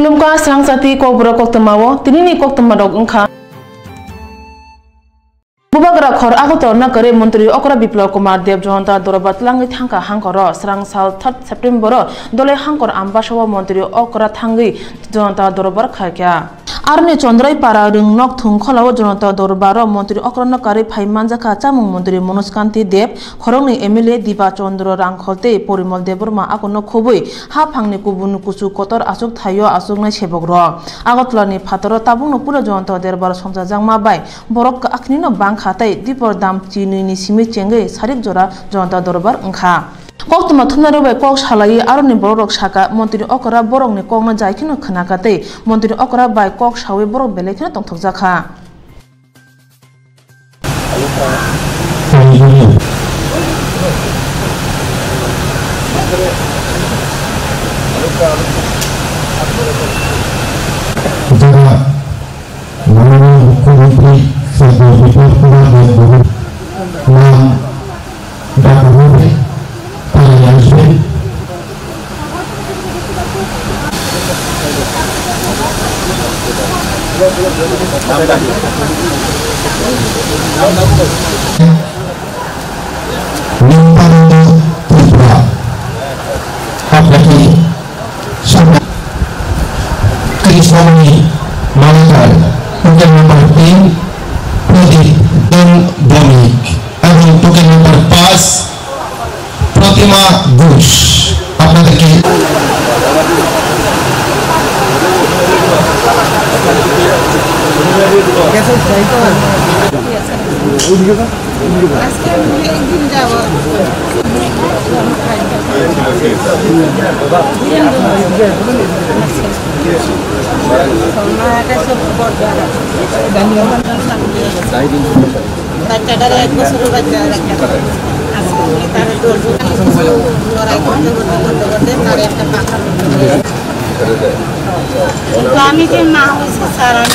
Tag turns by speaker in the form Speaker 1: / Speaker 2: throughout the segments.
Speaker 1: Kulumka serang sati kok berokok temawo, tini kok temadok engkau. Bubagra khor agotor na kare Mantri Okra Biplab Kumar Dev Jonta Dorobat Langi Thangka Hankoro Serang Sal 3 September Dole Hankor Ambasawa Mantri Okra Thangi Jonta Dorobar Khakya Arne Chondrai Para Ring Nok Thung Kholaw Jonta Dorobaro Mantri Okra na kare Phaimanja Kha Chamung Mantri Manoj Dev Khorongni MLA Diba Chandra Rangkholte Porimal Deborma Akono Khobui Ha Phangni Kubun Kusu Kotor Asuk Thayo Asukna Sebogro Agotlani Phatoro Tabungno Pura Jonta Derbar Somja Jangma Bai Borok Aknino Bang Khatai Dipor Dam Chini ni Simi Chenge Sarik Jora Jonta Dorobar Engkha Koktuma Thumnaro Bai Kok Salai Aroni Borok Saka Mantri Okra Borok ni Kokna Jaikino Khanakate Mantri Okra Bai Kok Sawi Borok Belekino Tongthokjakha
Speaker 2: Suami Malaikat untuk memperhati Pradik dan Dominic untuk memperpas Pratima Bush apa lagi
Speaker 3: kami ke mau saran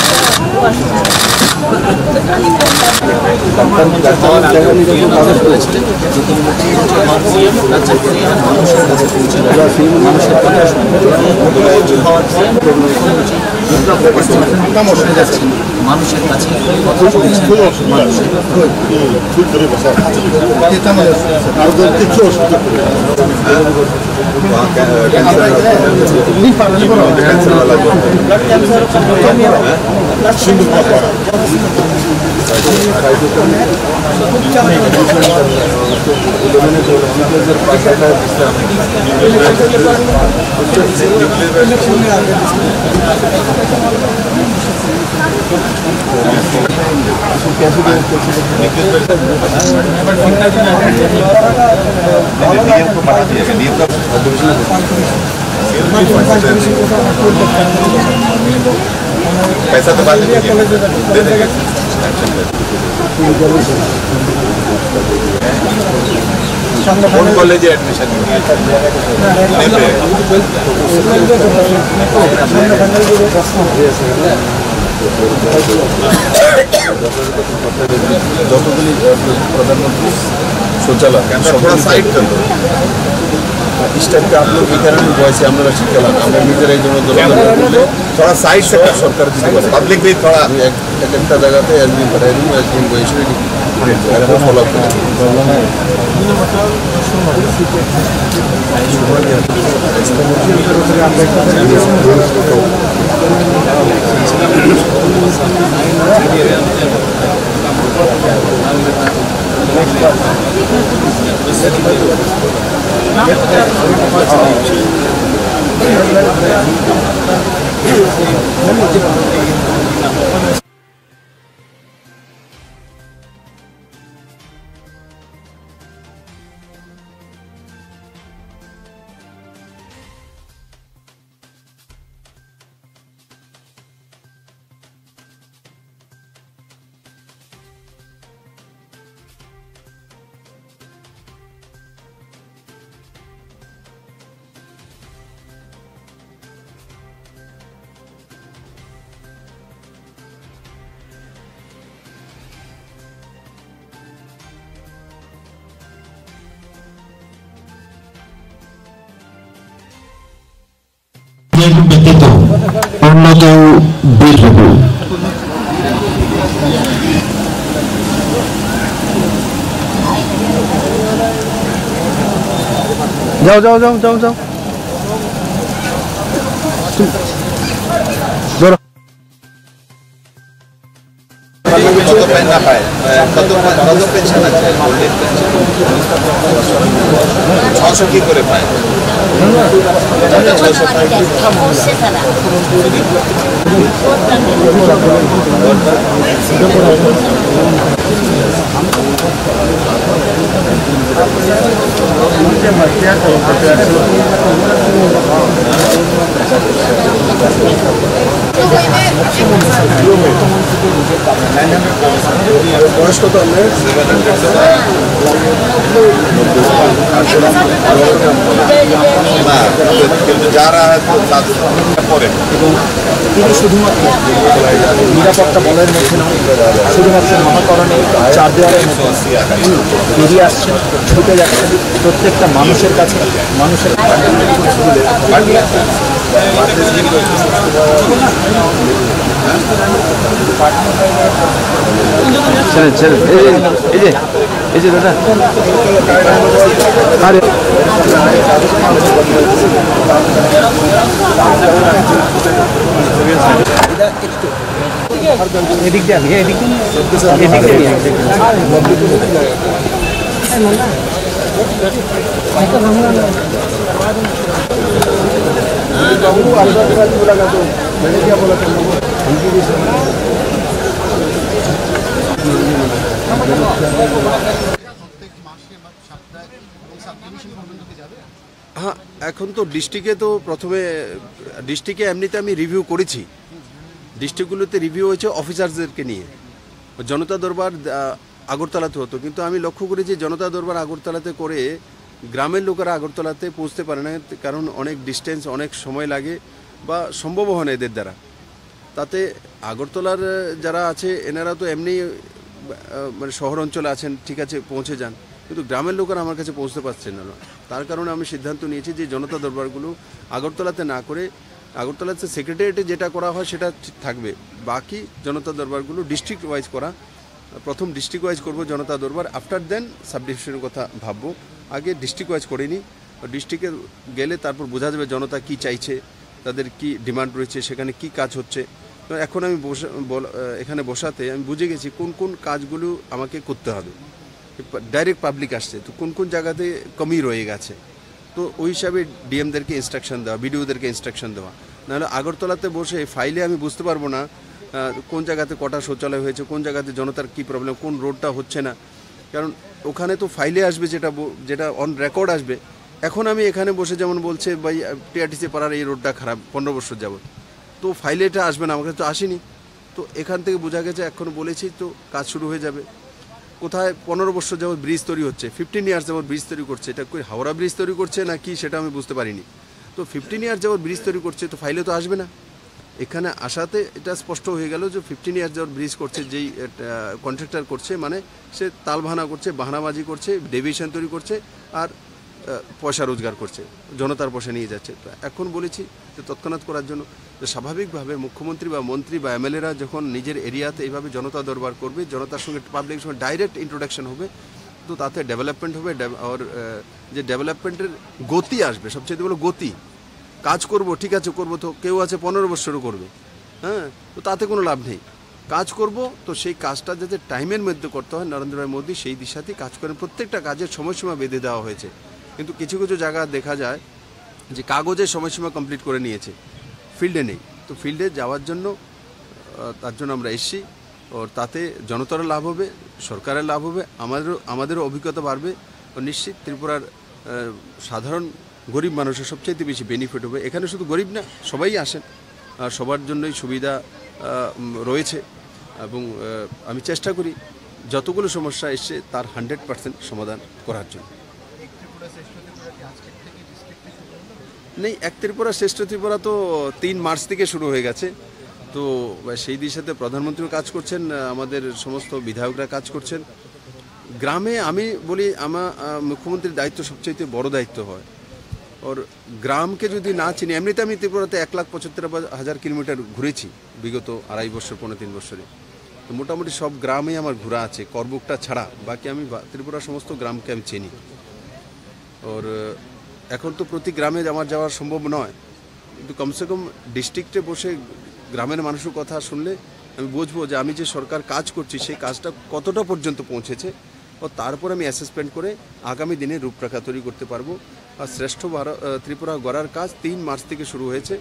Speaker 3: पैसा तो बाद में दे देंगे कौन college admission যতগুলি প্রধানমন্ত্রী শৌচালয় थोड़ा साइड कर दो इस टाइप का आप लोग इधर वैसे हम लोग शिक्षा लगा हमें इधर एक दोनों थोड़ा साइड से सरकार पब्लिक भी थोड़ा एक जगह पे एसबी पर एसबी वैसे फॉलो अप
Speaker 2: Begitu অন্য কেউ বের হবো।
Speaker 4: যাও যাও যাও যাও যাও
Speaker 3: কত পেনশন আছে? 600 কি করে পায়? বয়স কত আপনার? কিন্তু যারা পরে
Speaker 4: এবং তিনি শুধুমাত্র নিরাপত্তা বলয়ের মধ্যে নয়, শুধুমাত্র মহাকরণে চার দেওয়ালের মধ্যে বেরিয়ে আসছেন, ছুটে যাচ্ছেন প্রত্যেকটা মানুষের কাছে, মানুষের এই যে দাদা আরে এদিক দিয়ে আমি এদিক দিয়ে
Speaker 3: হ্যাঁ, এখন তো ডিস্ট্রিক্টে তো প্রথমে ডিস্ট্রিক্টে এমনিতে আমি রিভিউ করেছি, ডিস্ট্রিক্টগুলোতে রিভিউ হয়েছে অফিসারদেরকে নিয়ে। জনতা দরবার আগরতলাতে হতো, কিন্তু আমি লক্ষ্য করেছি জনতা দরবার আগরতলাতে করে গ্রামের লোকেরা আগরতলাতে পৌঁছতে পারে না, কারণ অনেক ডিস্টেন্স, অনেক সময় লাগে বা সম্ভব হয় না এদের দ্বারা। তাতে আগরতলার যারা আছে এনারা তো এমনি মানে শহর অঞ্চলে আছেন, ঠিক আছে পৌঁছে যান, কিন্তু গ্রামের লোকেরা আমার কাছে পৌঁছতে পারছেন না। তার কারণে আমি সিদ্ধান্ত নিয়েছি যে জনতা দরবারগুলো আগরতলাতে না করে আগরতলাতে সেক্রেটারিয়েটে যেটা করা হয় সেটা থাকবে, বাকি জনতা দরবারগুলো ডিস্ট্রিক্ট ওয়াইজ করা। প্রথম ডিস্ট্রিক্ট ওয়াইজ করবো জনতা দরবার, আফটার দেন সাব ডিভিশনের কথা ভাববো। আগে ডিস্ট্রিক্ট ওয়াইজ করিনি, ডিস্ট্রিক্টে গেলে তারপর বোঝা যাবে জনতা কি চাইছে, তাদের কি ডিমান্ড রয়েছে, সেখানে কি কাজ হচ্ছে। তো এখন আমি এখানে বসাতে আমি বুঝে গেছি কোন কোন কাজগুলো আমাকে করতে হবে। ডাইরেক্ট পাবলিক আসছে, তো কোন কোন জায়গাতে কমই রয়ে গেছে, তো ওই হিসাবে ডিএমদেরকে ইনস্ট্রাকশন দেওয়া, বিডিওদেরকে ইনস্ট্রাকশন দেওয়া। নাহলে আগরতলাতে বসে ফাইলে আমি বুঝতে পারবো না কোন জায়গাতে কটা শৌচালয় হয়েছে, কোন জায়গাতে জনতার কী প্রবলেম, কোন রোডটা হচ্ছে না, কারণ ওখানে তো ফাইলে আসবে যেটা অন রেকর্ড আসবে। এখন আমি এখানে বসে যেমন বলছে ভাই টিআরটিসি পাড়ার এই রোডটা খারাপ 15 বছর যাবত, তো ফাইলে এটা আসবে না, আমার কাছে তো আসেনি। তো এখান থেকে বোঝা গেছে এখন বলেছি তো কাজ শুরু হয়ে যাবে। কোথায় 15 বছর যাবত ব্রিজ তৈরি হচ্ছে, 15 ইয়ার্স যাবত ব্রিজ তৈরি করছে, এটা কই হাওড়া ব্রিজ তৈরি করছে না কি সেটা আমি বুঝতে পারিনি। তো 15 ইয়ার্স যাবত ব্রিজ তৈরি করছে, তো ফাইলে তো আসবে না। এখানে আসাতে এটা স্পষ্ট হয়ে গেল যে 15 ইয়ার্স যাবত ব্রিজ করছে, যেই কন্ট্রাক্টর করছে মানে সে তালবাহানা করছে, বাহানাবাজি করছে, ডেভিয়েশন তৈরি করছে আর পয়সা রোজগার করছে, জনতার পয়সা নিয়ে যাচ্ছে। তো এখন বলেছি যে তৎক্ষণাৎ করার জন্য যে স্বাভাবিকভাবে মুখ্যমন্ত্রী বা মন্ত্রী বা এমএলএরা যখন নিজের এরিয়াতে এইভাবে জনতা দরবার করবে, জনতার সঙ্গে পাবলিকের সঙ্গে ডাইরেক্ট ইন্ট্রোডাকশন হবে, তো তাতে ডেভেলপমেন্ট হবে। আর যে ডেভেলপমেন্টের গতি আসবে, সবচেয়ে বড় গতি। কাজ করব ঠিক আছে করব, তো কেউ আছে 15 বছরও করবে, হ্যাঁ, তো তাতে কোনো লাভ নেই। কাজ করব তো সেই কাজটা যাতে টাইমের মধ্যে করতে হয়, নরেন্দ্র ভাই মোদী সেই দিশাতেই কাজ করেন। প্রত্যেকটা কাজের সময়সীমা বেঁধে দেওয়া হয়েছে, কিন্তু কিছু কিছু জায়গা দেখা যায় যে কাগজের সময়সীমা কমপ্লিট করে নিয়েছে, ফিল্ডে নেই। তো ফিল্ডে যাওয়ার জন্য তার জন্য আমরা এসছি, ওর তাতে জনতারও লাভ হবে, সরকারের লাভ হবে, আমাদেরও অভিজ্ঞতা বাড়বে, ও নিশ্চিত ত্রিপুরার সাধারণ গরিব মানুষের সবচাইতে বেশি বেনিফিট হবে। এখানে শুধু গরিব না, সবাই আসেন, আর সবার জন্যই সুবিধা রয়েছে। এবং আমি চেষ্টা করি যতগুলো সমস্যা এসছে তার 100% সমাধান করার জন্য। নেই, এক ত্রিপুরা শ্রেষ্ঠ ত্রিপুরা তো 3 মার্চ থেকে শুরু হয়ে গেছে। তো সেই দিশাতে প্রধানমন্ত্রীও কাজ করছেন, আমাদের সমস্ত বিধায়করা কাজ করছেন। গ্রামে আমি বলি আমার মুখ্যমন্ত্রীর দায়িত্ব সবচেয়ে বড় দায়িত্ব হয়, ওর গ্রামকে যদি না চিনি, এমনিতে আমি ত্রিপুরাতে 1,75,000 কিলোমিটার ঘুরেছি বিগত 2.5 বছর 3 বছরে। তো মোটামুটি সব গ্রামেই আমার ঘোরা আছে, করবুকটা ছাড়া বাকি আমি ত্রিপুরার সমস্ত গ্রামকে আমি চিনি। ওর এখন তো প্রতি গ্রামে আমার যাওয়া সম্ভব নয়, কিন্তু কমসে কম ডিস্ট্রিক্টে বসে গ্রামের মানুষের কথা শুনলে আমি বুঝবো যে আমি যে সরকার কাজ করছি সেই কাজটা কতটা পর্যন্ত পৌঁছেছে, ও তারপর আমি অ্যাসেসমেন্ট করে আগামী দিনে রূপরেখা তৈরি করতে পারবো। আর শ্রেষ্ঠ ত্রিপুরা গড়ার কাজ 3 মার্চ থেকে শুরু হয়েছে,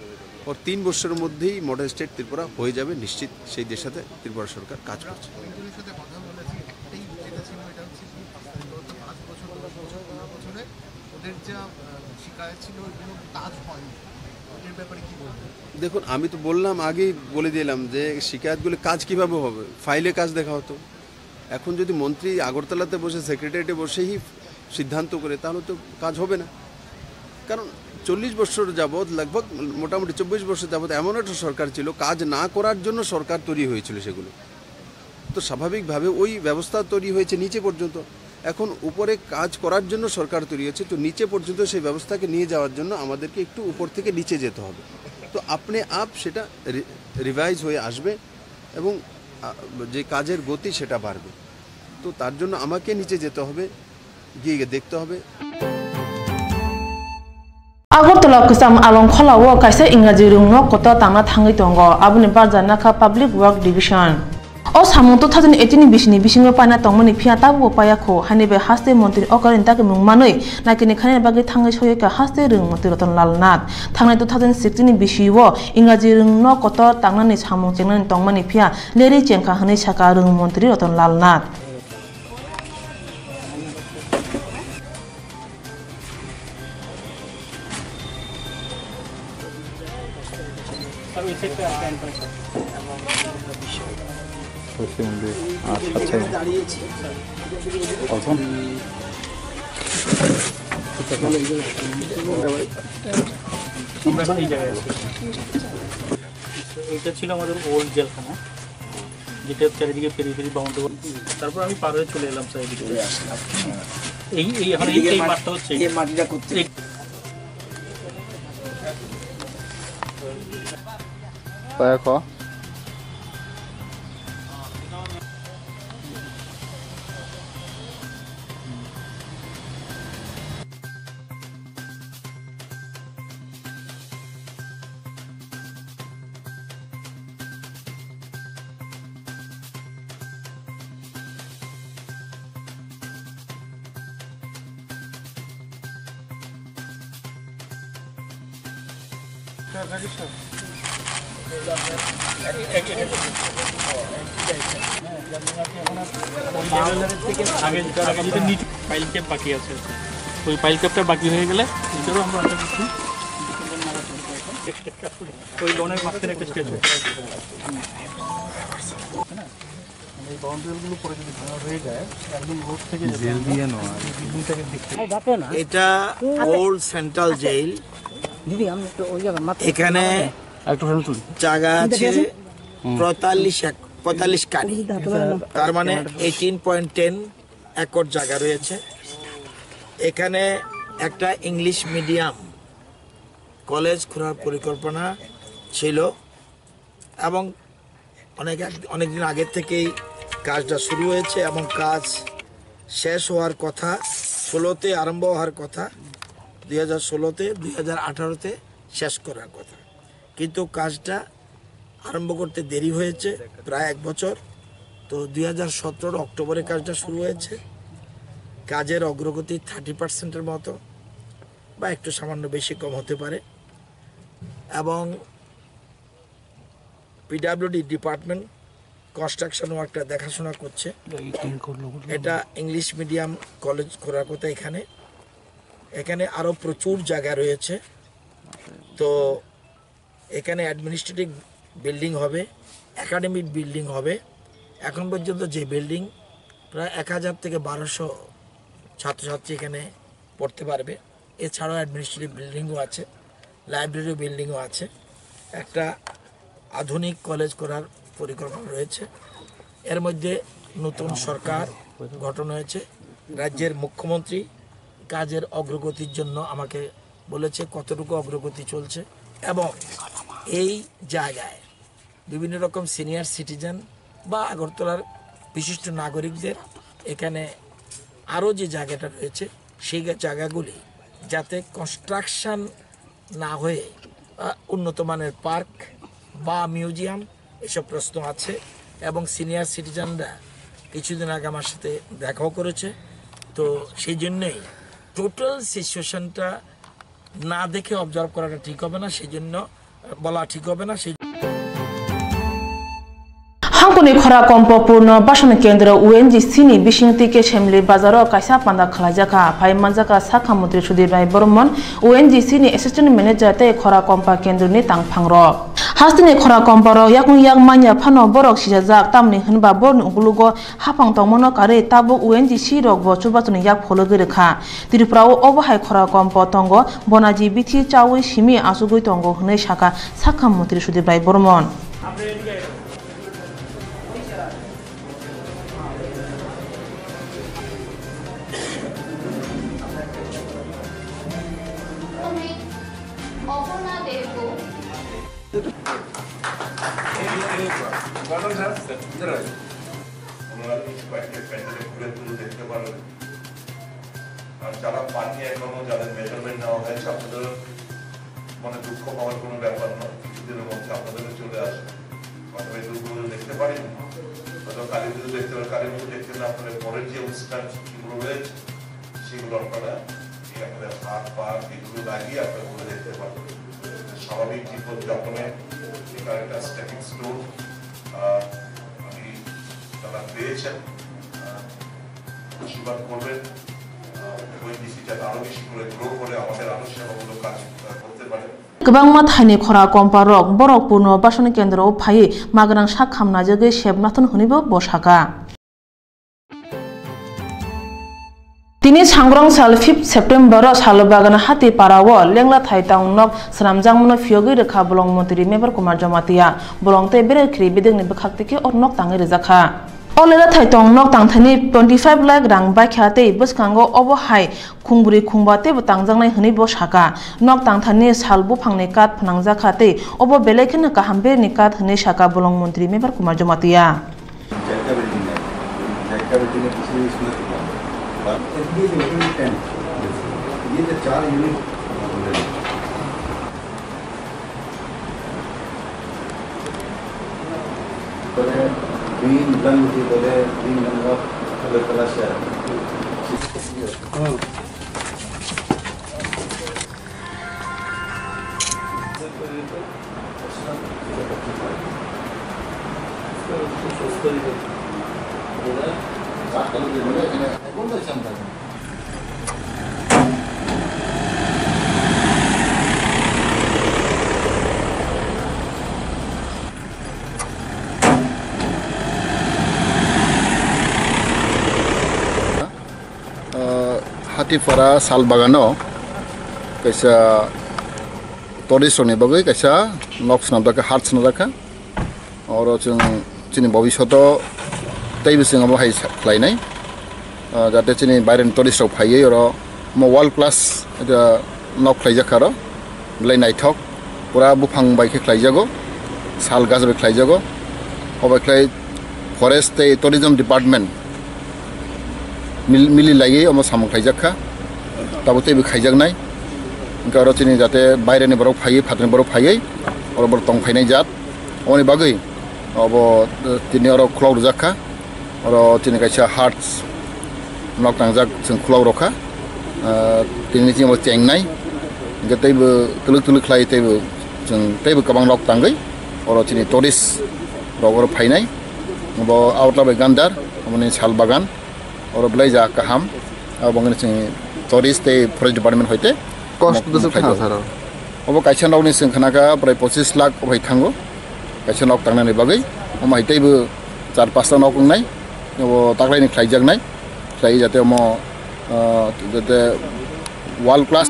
Speaker 3: ওর 3 বছরের মধ্যেই মডেল স্টেট ত্রিপুরা হয়ে যাবে নিশ্চিত। সেই দেশের সাথে ত্রিপুরা সরকার কাজ করছে। দেখুন, আমি তো বললাম, আগেই বলে দিলাম যে শিকায়তগুলো কাজ কিভাবে হবে, ফাইলে কাজ দেখা হতো। এখন যদি মন্ত্রী আগরতলাতে বসে সেক্রেটারিয়েটে বসেই সিদ্ধান্ত করে তাহলে তো কাজ হবে না। কারণ 40 বছর যাবৎ, লগভগ মোটামুটি 24 বছর যাবৎ এমন একটা সরকার ছিল, কাজ না করার জন্য সরকার তৈরি হয়েছিল সেগুলো। তো স্বাভাবিকভাবে ওই ব্যবস্থা তৈরি হয়েছে নিচে পর্যন্ত। এখন উপরে কাজ করার জন্য সরকার তৈরি হয়েছে, তো নিচে পর্যন্ত সেই ব্যবস্থাকে নিয়ে যাওয়ার জন্য আমাদেরকে একটু উপর থেকে নিচে যেতে হবে। তো আপনি আপ সেটা রিভাইজ হয়ে আসবে এবং যে কাজের গতি সেটা বাড়বে। তো তার জন্য আমাকে নিচে যেতে হবে, গিয়ে দেখতে হবে।
Speaker 1: আগরতলা কিসাম আলং খলাও কাইসা ইংরাজি রুংনো কত তাংনা থাঙ্গি দङ aboni barja naka public work division o samung 2018 bisini bisingo pana tongmani phia tabu payakho hanibe haste montri okarin tak mungmanoi nakini khane bagi thangai soyeka haste rung moti roton lalnath thangnai 2016 bisiwo ingraji rungno kot tangnani samung chengnani tongmani phia leri chengkha hanai saka rung montri roton lalnath
Speaker 5: এটা ছিল আমাদের old জেলখানা, যেটা চারিদিকে ফেরি ফেরি bound. তারপর আমি পার হয়ে চলে এলাম চারিদিকে। এই মাঠটা হচ্ছে এই মাটিটা করতে
Speaker 6: দেখো
Speaker 5: পাইল ক্যাপ বাকি আছে, ওই পাইল ক্যাপটা বাকি হয়ে গেলে এটারও আমরা আশা করছি ওই লোনের মাঝখানে একটা স্টেজ হবে। এই বাউন্ডারিগুলো পরে যদি ভাঙা হয়ে যায় একদম রোড থেকে জেল দিয়ে নয় বিল্ডিংটাকে দেখতে।
Speaker 7: এটা ওল্ড সেন্ট্রাল জেল। এখানে জায়গা আছে 45 কানি, তার মানে 18.10 একর জায়গা রয়েছে। এখানে একটা ইংলিশ মিডিয়াম কলেজ খোলার পরিকল্পনা ছিল এবং অনেকদিন আগের থেকেই কাজটা শুরু হয়েছে এবং কাজ শেষ হওয়ার কথা, 16তে আরম্ভ হওয়ার কথা, 2016তে 2018তে শেষ করার কথা, কিন্তু কাজটা আরম্ভ করতে দেরি হয়েছে প্রায় 1 বছর। তো 2017 অক্টোবরে কাজটা শুরু হয়েছে। কাজের অগ্রগতি 30%-এর মতো বা একটু সামান্য বেশি কম হতে পারে এবং পিডব্লিউডি ডিপার্টমেন্ট কনস্ট্রাকশন ওয়ার্কটা দেখাশোনা করছে। এটা ইংলিশ মিডিয়াম কলেজ করার কথা। এখানে আরও প্রচুর জায়গা রয়েছে। তো এখানে অ্যাডমিনিস্ট্রেটিভ বিল্ডিং হবে, একাডেমিক বিল্ডিং হবে। এখন পর্যন্ত যে বিল্ডিং প্রায় 1000 থেকে 1200 ছাত্রছাত্রী এখানে পড়তে পারবে। এছাড়াও অ্যাডমিনিস্ট্রেটিভ বিল্ডিংও আছে, লাইব্রেরি বিল্ডিংও আছে। একটা আধুনিক কলেজ করার পরিকল্পনা রয়েছে। এর মধ্যে নতুন সরকার গঠন হয়েছে। রাজ্যের মুখ্যমন্ত্রী কাজের অগ্রগতির জন্য আমাকে বলেছে কতটুকু অগ্রগতি চলছে এবং এই জায়গায় বিভিন্ন রকম সিনিয়র সিটিজেন বা আগরতলার বিশিষ্ট নাগরিকদের এখানে আরও যে জায়গাটা রয়েছে সেই জায়গাগুলি যাতে কনস্ট্রাকশন না হয়ে উন্নত মানের পার্ক বা মিউজিয়াম এসব প্রশ্ন আছে এবং সিনিয়র সিটিজেনরা কিছুদিন আগে আমার সাথে দেখাও করেছে তো সেই জন্যই টোটাল সিচুয়েশনটা না দেখে অবজার্ভ করাটা ঠিক হবে না সেই জন্য বলা ঠিক হবে না সেই
Speaker 1: हांकुनि खरा कम्पपूर्ण बासन केन्द्र UNGC नि बिसिंति के सेमलि बाजारो कायसा पान्दा खलाजाका फाइ मानजाका साखा मन्त्रि सुधीर राय बर्मन UNGC नि एसिस्टेंट मैनेजर ते खरा कम्पा केन्द्र नि तांगफांग्र हास्तिनि खरा कम्पारो याकुं याक मान्या फानो बरक सिजाजाक तामनि होनबा बरनि उगुलुगो हाफां तमनो कारे ताबो UNGC रक बचुबातुनि याक फलोगोरेखा त्रिपुराओ अबहाय खरा कम्प तंगो बनाजी बिथि चावै सिमि आसुगै तंगो हनै साखा साखा मन्त्रि सुधीर राय बर्मन
Speaker 8: যারা পানি এখনো যাদের মেজারমেন্ট নেওয়া হয়েছে আপনাদের মনে দুঃখ পাওয়ার কোনো ব্যাপার নয় কিছুদিনের মধ্যে আপনাদের চলে আসবে অথবা এই দুঃখগুলো দেখতে পারি অথবা কালী পুজো দেখতে পারেন কালী পুজো দেখতে হলে আপনাদের পরের যে অনুষ্ঠানগুলো রয়েছে সেগুলো আপনারা আপনাদের হাত পা এগুলো লাগিয়ে আপনারা ঘুরে দেখতে পারবেন স্বাভাবিক জীবন যাপনে এখানে একটা স্টেপিং স্টোন আমি তারা পেয়েছেন আশীর্বাদ করবেন
Speaker 1: गोबां माथायनि खरा कम्पारक बरक पूर्ण बासन केन्द्र फाइ मागनां सा खामना जगै सेबनाथन हुनिबो बसागा তিনি सांग्रं साल 5 सेप्टेम्बर सालबागान हाती पाराव लेंला थाइतां नक सनामजांमनो फियोगै रेखा बलं मन्त्रि मेबर कुमार जमातिया बलंते बेरेख्रि बेदेंनि बखाक्तिके अरनक ताङै रेजाखा Olera Taitung Nok Tangtani 25 lakh रां बायखाते बसखांगो अबहाय खुंबुरि खुंबाते बतांजांनाय हनि बसाका नक तांथानि सालबु फांनि काट फनांजाखाते अब बेलेखनो काहामबेरनि काट हनि साका बलं मन्त्रि member Kumar Jamatia
Speaker 3: Green dan mesti boleh green dan rock kalau kelas ya.
Speaker 6: हातीपारा सालबागानो कैसा टरिस्टनि बागै कैसा नक स्नाबदाका हाट स्नाबदाका और जों जोंनि भबिष्यत तैबो जों बाहाय खालायनाय जाहाथे जोंनि बायरेन टरिस्टआव फायो आरो वर्ल्ड क्लास नक खालायजाखा आरो बेलाय नायथक पुरा बुफां बायखे खालायजागो साल गाजबे खालायजागो अबेख्लाय फरेस्ट टुरिज्म डिपार्टमेंट मिली लायै अमा सामु खायजाखा दाबो तेबो खायजागनाय ओंका आरो तिनि जाते बायरेनि बरफ फायै फातनि बरफ फायै आरो बर तंफायनाय जात अनि बागै अब तिनि आरो खुलाव रजाखा आरो तिनि कायसा हार्ट्स नक तांजाक जों खुलाव रखा तिनि जिमो चेंनाय ओंका तेबो तुलुक तुलुक खालाय तेबो जों तेबो गोबां नक तांगै आरो तिनि टुरिस्ट रगर फायनाय अब आवटलाबे गान्दार अमनि साल बागान और ब्लाइजा काहाम बंगन जों टुरिस्ट फरेस्ट डिपार्टमेंट होते
Speaker 2: कस्ट दस थाङा सर
Speaker 6: अब कायसा नावनि जों खोनाका प्राय 25 लाख होय थांगो कायसा नाव थांनानै बागै अमा हितैबो 4-5 नाव खुंनाय अब ताग्लायनि खायजागनाय खाय जाते अमा जाते वर्ल्ड क्लास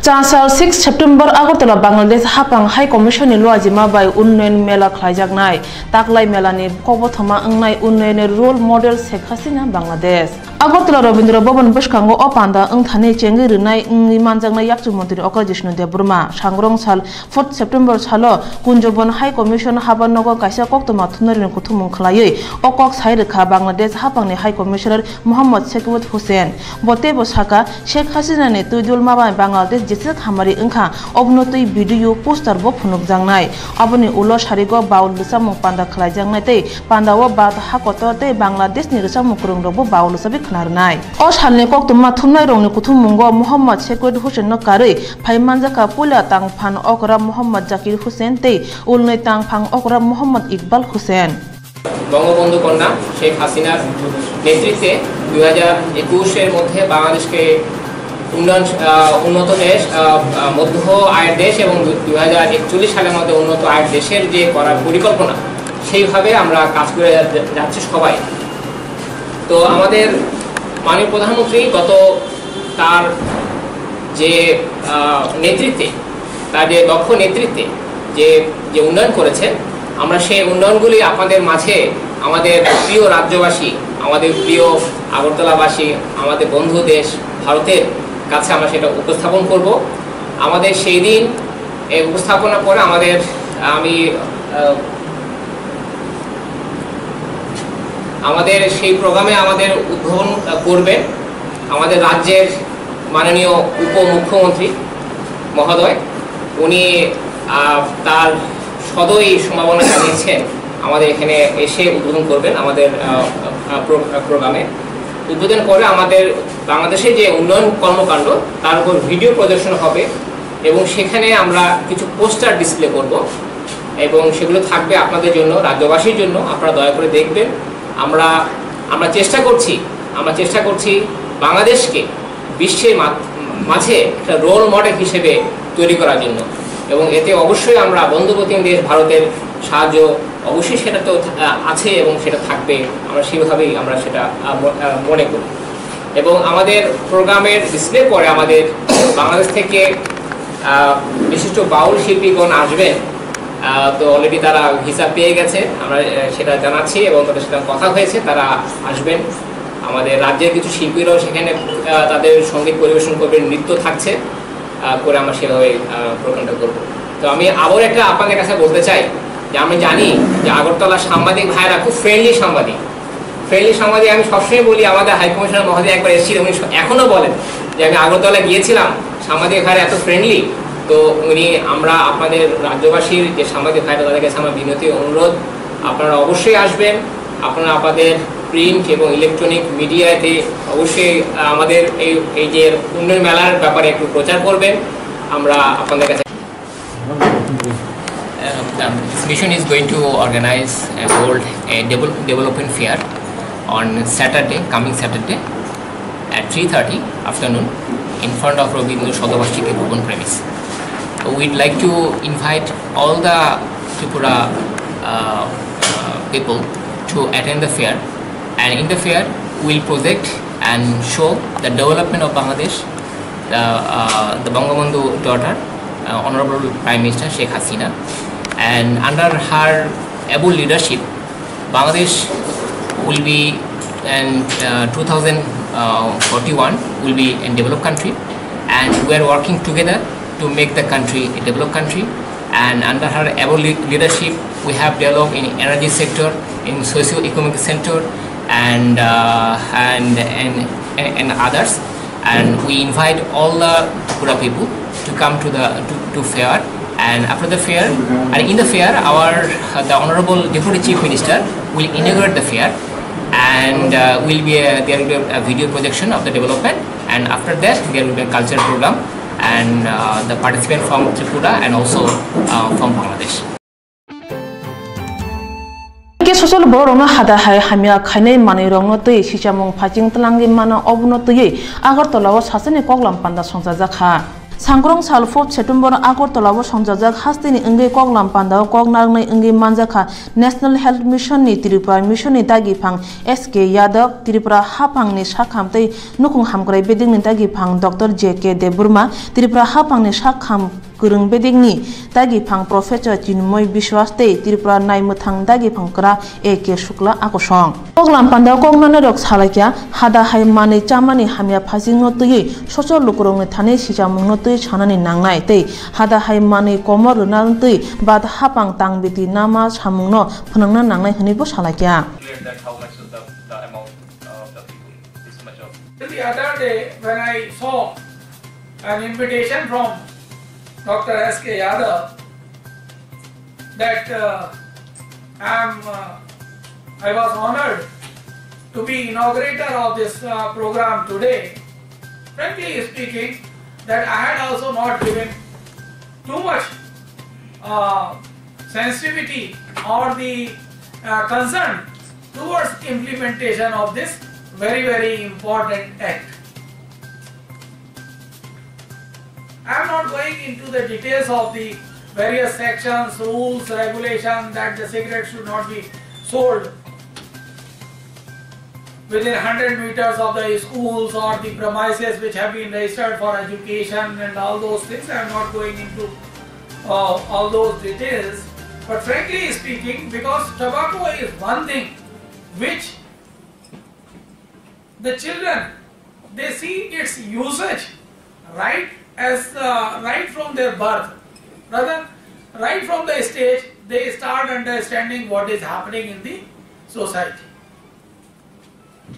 Speaker 1: चांसाल 6 सेप्टेम्बर आगरतला बांग्लादेश हापां हाई कमिशन नि लुआजिमा बाय उन्नयन मेला खालायजागनाय ताकलाय मेलानि कबथमा अंगनाय उन्नयन role model Sheikh Hasina Bangladesh Agartala Rabindra Bhavan Bishkango Opanda Thane Chengi Rinai Manjangna Yakchu Mantri Okra Jishnu De Burma Shangrong Sal 4 September Salo Kunjobon High Commission Habanogo Kaisa Koktoma Tunarin Kutumung Klaye Okok Sairika Bangladesh Hapangni High Commissioner Muhammad Shekhawat Hussain Bote Bosaka Sheikh Hasina ne Tudul Maba Bangladesh Jisik Hamari Inka Obnotui video poster bo Punuk Jangnai Aboni Ulo Sharigo Baul Samung Panda Klajangnai Te Pandawa Bat Hakoto Te Bangladesh ni Samung Kurungbo Baul Sabi Knarnai O Shalne Koktuma Tunai Rongni Kutumungo Muhammad Shekhawat Hussain no Kare Paimanjaka Pula Tang Pan Okra Muhammad Zakir Hussain Te Ulnai Tang Pang Okra Muhammad Iqbal Hussain
Speaker 9: Bangabandhu কন্যা শেখ হাসিনার নেতৃত্বে 2021 এর মধ্যে বাংলাদেশকে উন্নত দেশ মধ্য আয়ের দেশ এবং 2041 সালের মধ্যে উন্নত আয়ের দেশের যে করার পরিকল্পনা সেইভাবে আমরা কাজ করে যাচ্ছি সবাই। তো আমাদের মাননীয় প্রধানমন্ত্রী গত তার যে নেতৃত্বে তার যে দক্ষ নেতৃত্বে যে উন্নয়ন করেছেন আমরা সেই উন্নয়নগুলি আপনাদের মাঝে আমাদের প্রিয় রাজ্যবাসী আমাদের প্রিয় আগরতলাবাসী আমাদের বন্ধু দেশ ভারতের কাছে আমরা সেটা উপস্থাপন করব। আমাদের সেই দিন এই উপস্থাপনা করে আমাদের সেই প্রোগ্রামে আমাদের উদ্বোধন করবেন আমাদের রাজ্যের মাননীয় উপমুখ্যমন্ত্রী মহোদয়। উনি তার সদয় সম্ভাবনা জানিয়েছেন আমাদের এখানে এসে উদ্বোধন করবেন আমাদের প্রোগ্রামে। উদ্বোধন করে আমাদের বাংলাদেশে যে উন্নয়ন কর্মকাণ্ড তার উপর ভিডিও প্রদর্শন হবে এবং সেখানে আমরা কিছু পোস্টার ডিসপ্লে করব এবং সেগুলো থাকবে আপনাদের জন্য রাজ্যবাসীর জন্য। আপনারা দয়া করে দেখবেন। আমরা চেষ্টা করছি বাংলাদেশকে বিশ্বের মাঝে একটা রোল মডেল হিসেবে তৈরি করার জন্য এবং এতে অবশ্যই আমরা বন্ধুপ্রতিম দেশ ভারতের সাহায্য অবশ্যই সেটা তো আছে এবং সেটা থাকবে। আমরা সেভাবেই আমরা সেটা মনে করি এবং আমাদের প্রোগ্রামের ডিসপ্লে পরে আমাদের বাংলাদেশ থেকে বিশিষ্ট বাউল শিল্পীগণ আসবেন। তো অলরেডি তারা ভিসা পেয়ে গেছে আমরা সেটা জানাচ্ছি এবং তাদের সাথে কথা হয়েছে তারা আসবেন। আমাদের রাজ্যের কিছু শিল্পীরাও সেখানে তাদের সঙ্গীত পরিবেশন করবেন নৃত্য থাকছে করে আমরা সেভাবে প্রোগ্রামটা করবো। তো আমি আবার একটা আপনাদের কাছে বলতে চাই যে আমি জানি যে আগরতলা সাংবাদিক ভাইরা খুব ফ্রেন্ডলি সাংবাদিক। আমি সবসময় বলি আমাদের হাইকমিশনার মহোদয় একবার এসেছিলেন উনি এখনও বলেন যে আমি আগরতলা গিয়েছিলাম সাংবাদিক ভাইরা এত ফ্রেন্ডলি। তো আমরা আপনাদের রাজ্যবাসীর যে সাংবাদিক ভাইরা তাদের কাছে আমার বিনতি অনুরোধ আপনারা অবশ্যই আসবেন। আপনারা আপনাদের প্রিন্ট এবং ইলেকট্রনিক মিডিয়াতে অবশ্যই আমাদের এই যে উন্নয়ন মেলার ব্যাপারে একটু প্রচার করবেন। আমরা আপনাদের কাছে This mission is going to organize a development fair on coming Saturday at 3:30 afternoon in front of Rabindra Shadavashiki Bhavan premise. We'd like to invite all the Tripura people to attend the fair, and in the fair we'll project and show the development of Bangladesh, the Bangabandhu daughter, Honorable Prime Minister Sheikh Hasina, and under her able leadership Bangladesh will be in 2041 will be a developed country, and we are working together to make the country a developed country. And under her able leadership we have developed in energy sector, in socio-economic sector, and others. And we invite all the Tripura people to come to fair. And after the fair, and in the fair, the Honorable Deputy Chief Minister will inaugurate the fair, and there will be a video projection of the development. And after that, there will be a cultural program, and the participants from Tripura and also from Bangladesh.
Speaker 1: Social borong hada hai hamia khane mani rong no tei sichamung phaching tlangi mana obno tei Agartala o sasane koglam panda songjaja kha Sangrong Sal 4 September Agartala o songjajak hastini inge koglam panda kognarnai inge manjakha National Health Mission ni Tripura Mission ni tagi phang SK Yadav Tripura hapang ni sakham tei nukung hamkrai beding ni tagi phang Dr. JK Deburma Tripura hapang ni sakham Kurung Bedingni Tagi Pang Professor Chinmoy Biswas Tei Tripura Nai Muthang Dagi Pangkra Eke Shukla Akosong Poglam Panda Kognane Rok Salakya Hada Hai Mani Chamani Hamya Phasing no tui Soso Lukurong Thane Sijamung no tui Chanani Nangnai Tei Hada Hai Mani Komor Runal tui Bad Hapang Tang Biti Nama Chamung no Phanangna Nangnai Hnibo Salakya
Speaker 10: The other day, when I saw an invitation from Dr. S.K. Yadav that I was honored to be inaugurator of this program today, frankly speaking, that I had also not given too much sensitivity or the concern towards implementation of this very important act. I am not going into the details of the various sections, rules, regulations that the cigarette should not be sold within 100 meters of the schools or the premises which have been registered for education and all those things. I am not going into all those details. But frankly speaking, because tobacco is one thing which the children, they see its usage right from their birth. Rather, right from the stage, they start understanding what is happening in the society.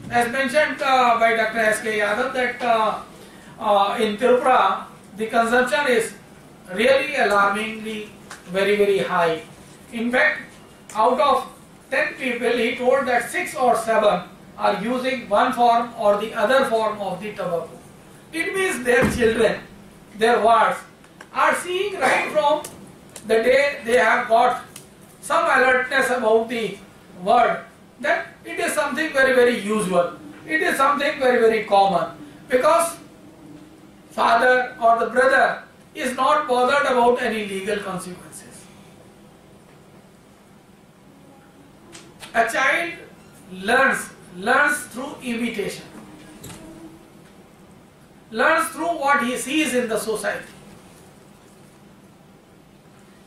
Speaker 10: As mentioned by Dr. S.K. Yadav that in Tripura, the consumption is really alarmingly very high. In fact, out of 10 people, he told that 6 or 7 are using one form or the other form of the tobacco. It means their children, their wards, are seeing right from the day they have got some alertness about the word that it is something very usual. It is something very common because father or the brother is not bothered about any legal consequences. A child learns through imitation, learns through what he sees in the society.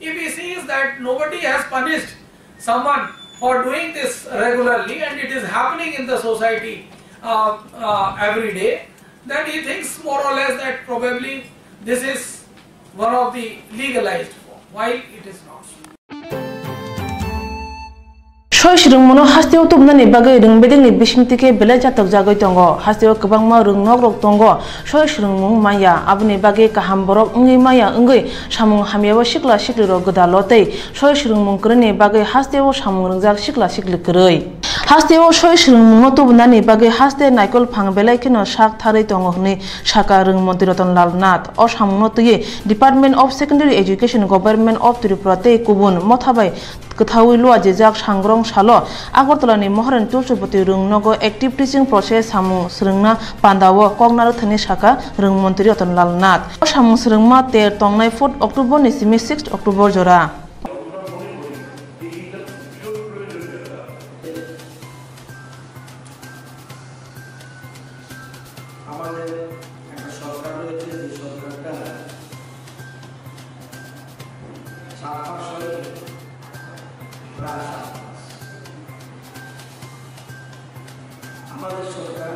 Speaker 10: If he sees that nobody has punished someone for doing this regularly and it is happening in the society every day, then he thinks more or less that probably this is one of the legalized form, while it is not.
Speaker 1: Shirung mono hasteo tubnani bagai rung beding ni bisingtike bele jatok jagoi tongo hasteo kabangma rung nogrok tongo shirung mung maya abni bagai kaham borok ngi maya ngi samung hamyawa sikla sikli ro godalote shirung mung krani bagai hasteo samung rungjak sikla sikli kroi hasteo shirung mung tubnani bagai haste naikol phang belai kino sak tharai tongo hni saka rung mantri Ratan Lal Nath o samung no tuye Department of Secondary Education Government of Tripura te kubun mothabai Kathawi lua jejak sangrong salo Agartala ni Moharan Tulsupati rung nogo active teaching process samung srungna pandawo kognar thani saka rung mantri Ratan Lal Nath o samung srungma ter tongnai 4 October ni simi 6 October jora
Speaker 11: আমাদের সরকার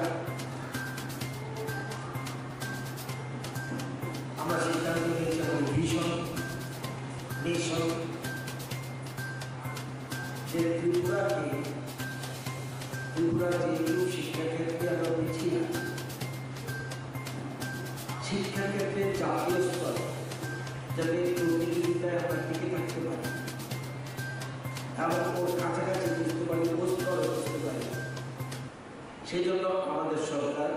Speaker 11: আমরা সিদ্ধান্ত নিয়েছি এবং ভীষণ mission যে ত্রিপুরার যেগুলো শিক্ষাক্ষেত্রে আমরা পিছিয়ে শিক্ষাক্ষেত্রে জাতীয় স্তরে যাতে প্রতিযোগিতায় আমরা টিকে থাকতে পারি এবং ওর কাছাকাছি বুঝতে পারি বুঝতে পারি সেই জন্য আমাদের সরকার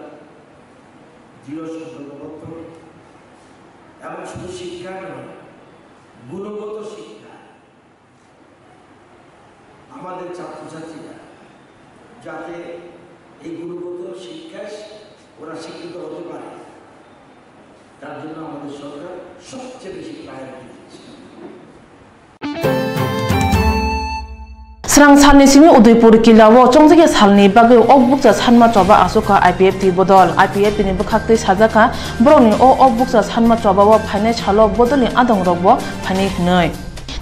Speaker 11: দৃঢ় সংকল্পবদ্ধ এবং শুধু শিক্ষা নয় গুণগত শিক্ষা আমাদের ছাত্রছাত্রীরা যাতে এই গুণগত শিক্ষায় ওরা শিক্ষিত হতে পারে তার জন্য আমাদের সরকার সবচেয়ে বেশি প্রায়োরিটি দিচ্ছে
Speaker 1: Serang salni simi Udaipur kilawo chongjige salni bagi okbukja sanma choba asuka IPF ti bodol IPF ni bukhakti sajaka broni o okbukja sanma choba wa phaine chalo bodoli adong rogbo phani hnoi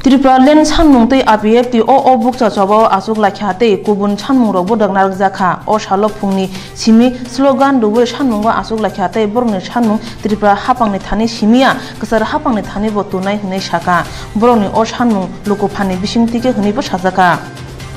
Speaker 1: Tripura len sanmung tei IPF ti o okbukja choba asuk lakhate kubun sanmung rogbo dagnar jakha o shalo phungni simi slogan dubu sanmung wa asuk lakhate broni sanmung Tripura hapangni thani simia kasar hapangni thani bo tunai hnei saka broni o sanmung luku phani bisingtike hnei bo sajaka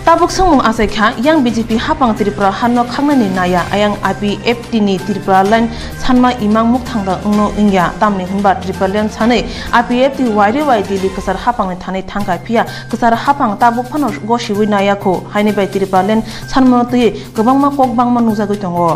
Speaker 1: Tabuk sangmung asaikha yang BJP hapang Tripura hanno khangmani naya ayang IPF tini Tripura line sanma imang muk thangda ungno ingya tamni humba Tripura line sanai IPF ti wairi waidi li kasar hapang ni thani thangkai pia kasar hapang tabuk phano go siwi naya ko haini bai Tripura line sanmo tui gobangma kokbangma nujagoi tongo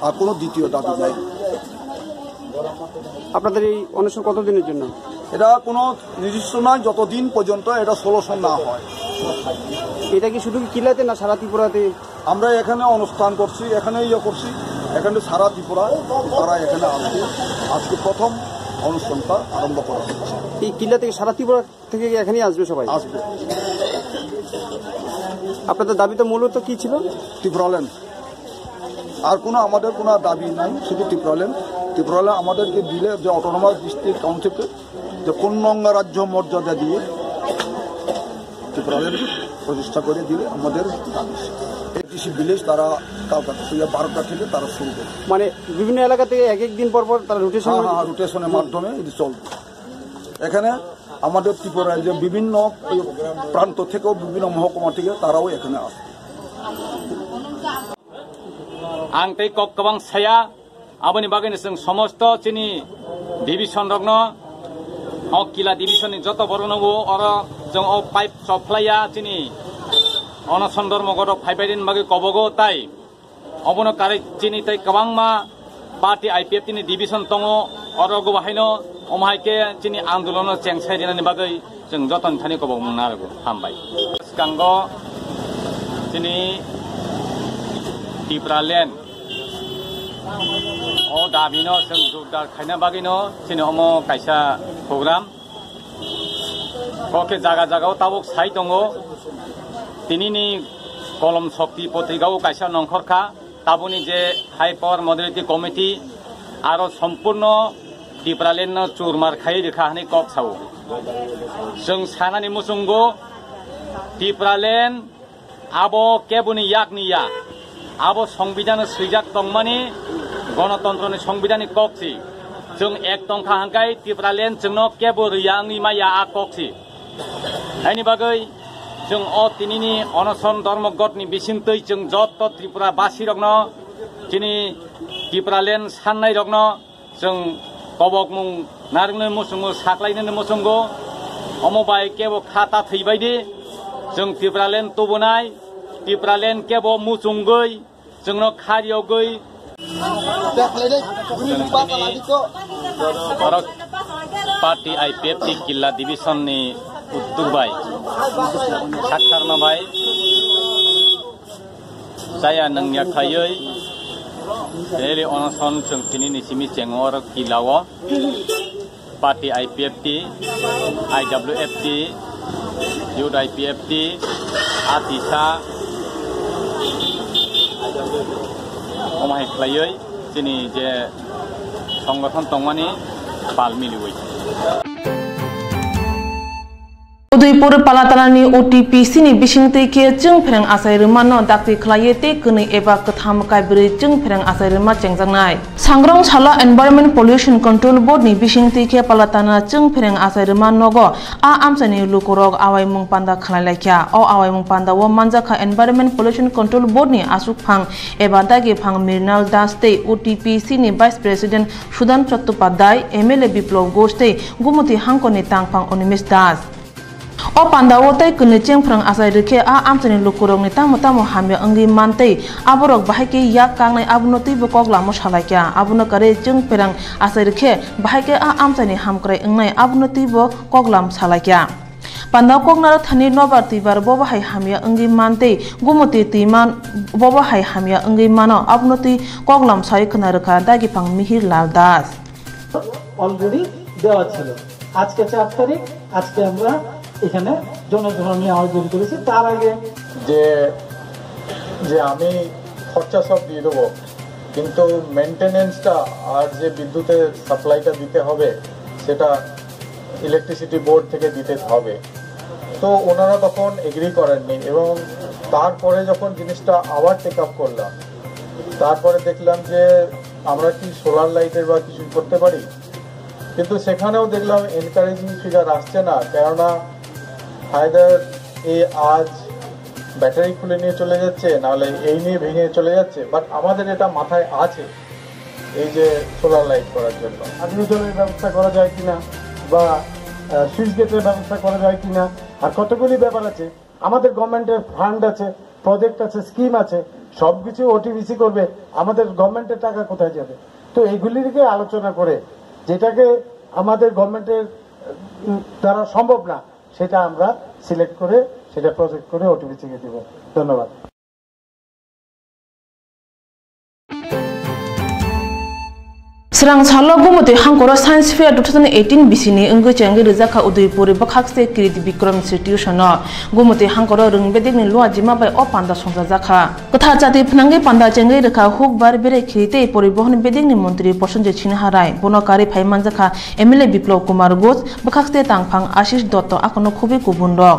Speaker 12: আর কোনো দ্বিতীয় দাবি নাই
Speaker 13: আপনাদের এই অনুষ্ঠান কতদিনের জন্য
Speaker 12: এটা কোনো নির্দিষ্ট নয় যতদিন পর্যন্ত এটা সলিউশন না হয়
Speaker 13: এটা কি শুধু কিলাতে না সারা ত্রিপুরাতে
Speaker 12: আমরা এখানে অনুষ্ঠান করছি এখানে করছি এখানে সারা ত্রিপুরা তারা এখানে আসছে আজকে প্রথম অনুষ্ঠানটা আরম্ভ করা হচ্ছে
Speaker 13: এই কিলা থেকে সারা ত্রিপুরা থেকে এখানেই আসবে সবাই
Speaker 12: আসবে
Speaker 13: আপনাদের দাবি তো মূলত কি ছিল
Speaker 12: ত্রিপুরা ল্যান্ড আর কোনো আমাদের কোনো দাবি নাই শুধু ত্রিপুরা ল্যান্ড আমাদেরকে দিলে যে অটোনমাস ডিস্ট্রিক্ট কাউন্সিলকে যে পূর্ণাঙ্গ রাজ্য মর্যাদা দিয়ে ত্রিপুরা ল্যান্ডকে প্রতিষ্ঠা করে দিলে আমাদের দাবি এটিসি ভিলেজ তারা কালকাতা থেকে 12টা থেকে তারা শুরু করে
Speaker 13: মানে বিভিন্ন এলাকা থেকে এক এক দিন পর পর তারা
Speaker 12: রোটেশনের মাধ্যমে এটি চলবে এখানে আমাদের ত্রিপুরা যে বিভিন্ন প্রান্ত থেকেও বিভিন্ন মহকুমা থেকে তারাও এখানে আসে
Speaker 14: आं तै कक गोबां साया आबोनि बागैनो जों समस्त जोंनि डिभिसन रग्न किला डिभिसननि जत बरनांगौ आरो जों पाइप सप्लाइया जोंनि अनसन धर्मगत फाइबायदिन बागै कबगो ताइ अबनो कारै जोंनि तै गोबां मा पार्टी आइपिएफ नि डिभिसन दङ आरो गोबाहायनो अमाहायके जोंनि आन्दोलन चेंसायदिनानि बागै जों जतन थानि कबग मोनना आरो हामबाय गांगो जोंनि Tripura land o dabino जों जोरदार खायना बागैनो जोंनि अमो कायसा प्रग्राम कके जागा जागाव ताबुक साइ दङ दिनैनि कलम शक्ति पत्रिकाव कायसा नंखरखा ताबुनि जे हाई पावर मडलिटी कमिटी आरो सम्पूर्ण Tripura land चुरमार खाय रेखा हानि कक साव जों सानानि मुसुंगो Tripura land आबो केबुनि याकनिया आबो संविधान सैजाक दंमानि गणतन्त्रनि संविधाननि कक्सि जों एक टंका हांकाय Tripura land जोंनो केबो रियांनि माया आ कक्सि आइनि बागै जों तिनिनि अनसन धर्मगतनि बिसिंतै जों जत त्रिपुरा बासी रगन दिनै त्रिपुरालेण्ड साननाय रगन जों कबक मुं नारनो मुसुंगो साख्लायनो मुसुंगो अमबाय केबो खाता थैबायदि जों त्रिपुरालेण्ड तबोनाय त्रिपुरालेण्ड केबो मुसुंगै जोंनो खारियाव गै पार्टी IPF किल्ला डिविजननि उद्दुगबाय साखारनबाय जाया नोंनिया खायै एरि अनसन जों तिनिनि सिमि चेंगर किलाव party IPF IWF youth IPF आतिसा अमाय खायै दिनै जे संगठन दंमानि बाल मिलिवै
Speaker 1: उदयपुर पालातालानि OTPC नि बिसिंतै के जों फेरें आसाय रमानो दाक्ति खलाये ते कनै एबा कथाम कायब्रै जों फेरें आसाय रमा चेंजांनाय सांग्रां साला एनवायरनमेंट पल्यूशन कंट्रोल बोर्ड नि बिसिंतै के पालाताना जों फेरें आसाय रमा नगो आ आमसानि लुकरक आवाय मुं पान्दा खलायलायख्या अ आवाय मुं पान्दा व मानजाखा एनवायरनमेंट पल्यूशन कंट्रोल बोर्ड नि आसुक फां एबा दागे फां मिरनाल दास ते OTPC नि vice president Sudan Chattopadhyay MLA Biplab Ghosh ते गुमति हांकोनि तांगफां Animesh Das o pandawo tai kene chengprang asai rekhe a amchani lukurok ni tamo tamo hamya angi mantei aborok bahai yak kangnai abunoti bo koglamo salaikya abuno kare jeng perang asai rekhe bahai a amchani hamkrai engnai abunoti bo koglam salaikya Pandaw koknar thani nobar tibar bo bahai hamya angi mantei gumoti timan bo bahai hamya angi mano abunoti koglam sai khna rakha dagi pang mihir lal das
Speaker 15: already দেওয়া ছিল আজকে 4 তারিখ আজকে আমরা এখানে জনধর্মী আয়োজন করেছি তার আগে
Speaker 16: যে আমি খরচা সব দিয়ে দেবো কিন্তু মেইনটেনেন্সটা আর যে বিদ্যুতের সাপ্লাইটা দিতে হবে সেটা ইলেকট্রিসিটি বোর্ড থেকে দিতে হবে তো ওনারা তখন এগ্রি করেননি এবং তারপরে যখন জিনিসটা আবার টেক আপ করলাম তারপরে দেখলাম যে আমরা কি সোলার লাইটের বা কিছু করতে পারি কিন্তু সেখানেও দেখলাম এনকারেজিং ফিগার আসছে না কেননা হায়দার আজ ব্যাটারি খুলে নিয়ে চলে যাচ্ছে নাহলে এই নিয়ে ভেঙে চলে যাচ্ছে বাট আমাদের এটা মাথায় আছে এই যে সোলার লাইট করার জন্য
Speaker 15: আধুনিক জলের ব্যবস্থা করা যায় কিনা বা সুইচ গেটের ব্যবস্থা করা যায় কিনা আর কতগুলি ব্যাপার আছে আমাদের গভর্নমেন্টের ফান্ড আছে প্রজেক্ট আছে স্কিম আছে সবকিছু ওটিভিসি করবে আমাদের গভর্নমেন্টের টাকা কোথায় যাবে তো এইগুলিকে আলোচনা করে যেটাকে আমাদের গভর্নমেন্টের দ্বারা সম্ভব না সেটা আমরা সিলেক্ট করে সেটা প্রজেক্ট করে ওটিভিসি কে দেব ধন্যবাদ
Speaker 1: Serang salo gumute hangkoro science fair 2018 bisini enggo changi rizaka Udaipur bakhakse kiriti Bikram institution no gumute hangkoro rungbedek ni lua jima bai o panda songja jakha kotha jati phnange panda changi rekha huk bar bere khirite poribohon bedek ni mantri Prosenjit Sinharai bonokari phaiman jakha MLA Biplov Kumar Ghosh bakhakse tangphang Ashish Dotto akono khubi kubundok